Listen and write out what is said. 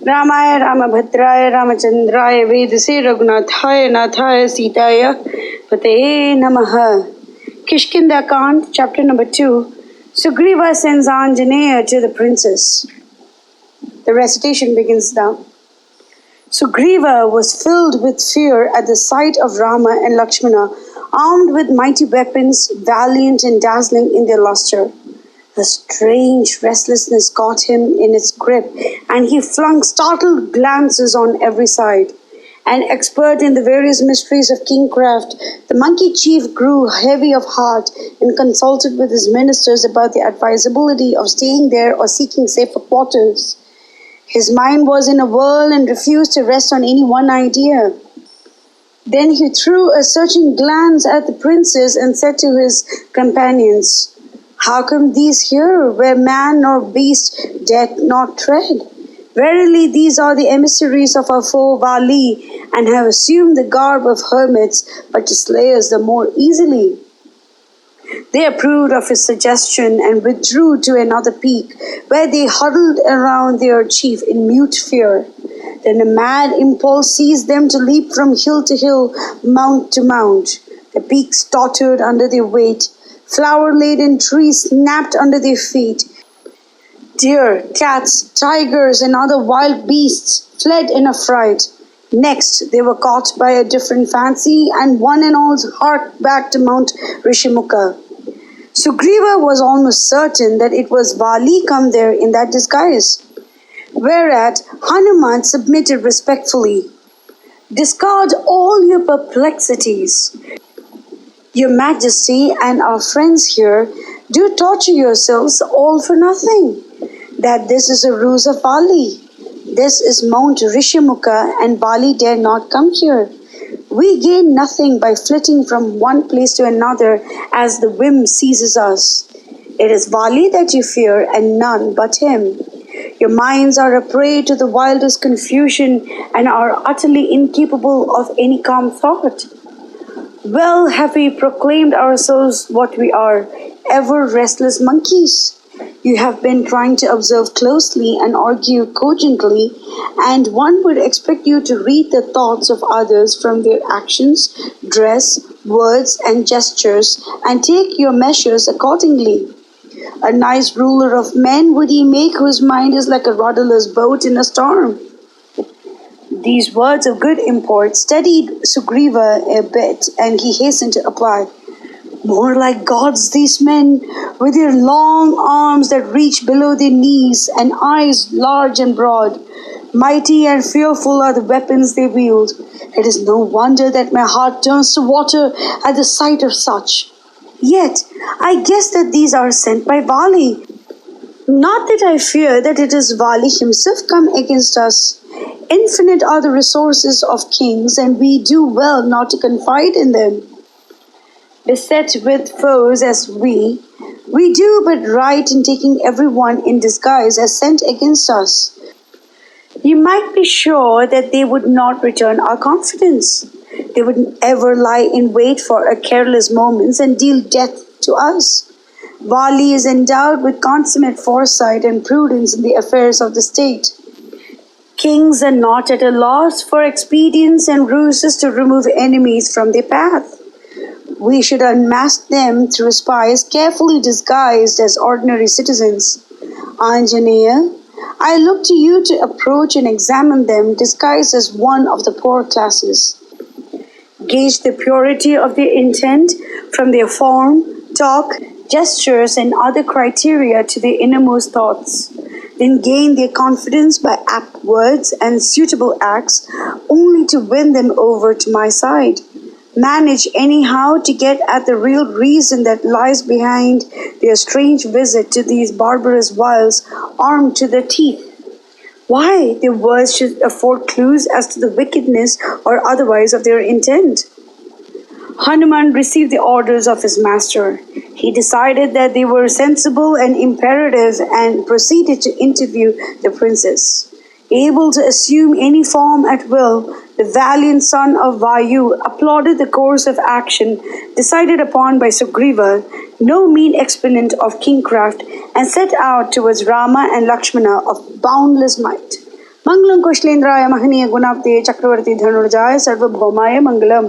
रामाय रामभद्राय रामचंद्राय वेदसे रघुनाथाय नाथाय सीताय पतये नमः. Kishkindha Kand, chapter number 2. Sugriva sends Anjaneya to the princess. The recitation begins now. Sugriva was filled with fear at the sight of Rama and Lakshmana, armed with mighty weapons, valiant and dazzling in their luster. A strange restlessness caught him in its grip, and he flung startled glances on every side. An expert in the various mysteries of kingcraft, the monkey chief grew heavy of heart and consulted with his ministers about the advisability of staying there or seeking safer quarters. His mind was in a whirl and refused to rest on any one idea. Then he threw a searching glance at the princes and said to his companions, "How come these here, where man nor beast dared not tread? Verily these are the emissaries of our foe Vali, and have assumed the garb of hermits, but to slay us the more easily." They approved of his suggestion and withdrew to another peak, where they huddled around their chief in mute fear. Then a mad impulse seized them to leap from hill to hill, mount to mount. The peaks tottered under their weight. Flower-laden trees snapped under their feet. Deer, cats, tigers, and other wild beasts fled in affright. Next, they were caught by a different fancy, and one and all harked back to Mount Rishimuka. Sugriva was almost certain that it was Vali come there in that disguise. Whereat Hanuman submitted respectfully. "Discard all your perplexities. Your Majesty and our friends here do torture yourselves all for nothing. That this is a ruse of Vali. This is Mount Rishimuka, and Vali dare not come here. We gain nothing by flitting from one place to another as the whim seizes us. It is Vali that you fear, and none but him. Your minds are a prey to the wildest confusion and are utterly incapable of any calm thought. Well have we proclaimed ourselves what we are, ever restless monkeys. You have been trying to observe closely and argue cogently, and one would expect you to read the thoughts of others from their actions, dress, words, and gestures, and take your measures accordingly. A nice ruler of men would he make whose mind is like a rudderless boat in a storm." These words of good import steadied Sugriva a bit, and he hastened to apply, "More like gods these men, with their long arms that reach below their knees, and eyes large and broad. Mighty and fearful are the weapons they wield. It is no wonder that my heart turns to water at the sight of such. Yet I guess that these are sent by Vali. Not that I fear that it is Vali himself come against us. Infinite are the resources of kings, and we do well not to confide in them. Beset with foes as we do but right in taking everyone in disguise as sent against us. You might be sure that they would not return our confidence. They would ever lie in wait for a careless moment and deal death to us. Vali is endowed with consummate foresight and prudence in the affairs of the state. Kings are not at a loss for expedients and ruses to remove enemies from their path. We should unmask them through spies carefully disguised as ordinary citizens. Anjaneya, I look to you to approach and examine them disguised as one of the poor classes. Gauge the purity of their intent from their form, talk, gestures, and other criteria to their innermost thoughts. Then gain their confidence by apt words and suitable acts, only to win them over to my side. Manage anyhow to get at the real reason that lies behind their strange visit to these barbarous wilds, armed to the teeth. Why, their words should afford clues as to the wickedness or otherwise of their intent." Hanuman received the orders of his master. He decided that they were sensible and imperative and proceeded to interview the princess. Able to assume any form at will, the valiant son of Vayu applauded the course of action decided upon by Sugriva, no mean exponent of kingcraft, and set out towards Rama and Lakshmana of boundless might. Mangalam Kushlendraya Mahaniya Gunapte Chakravarti Dhanurjaya Sarvabhaumaya Mangalam.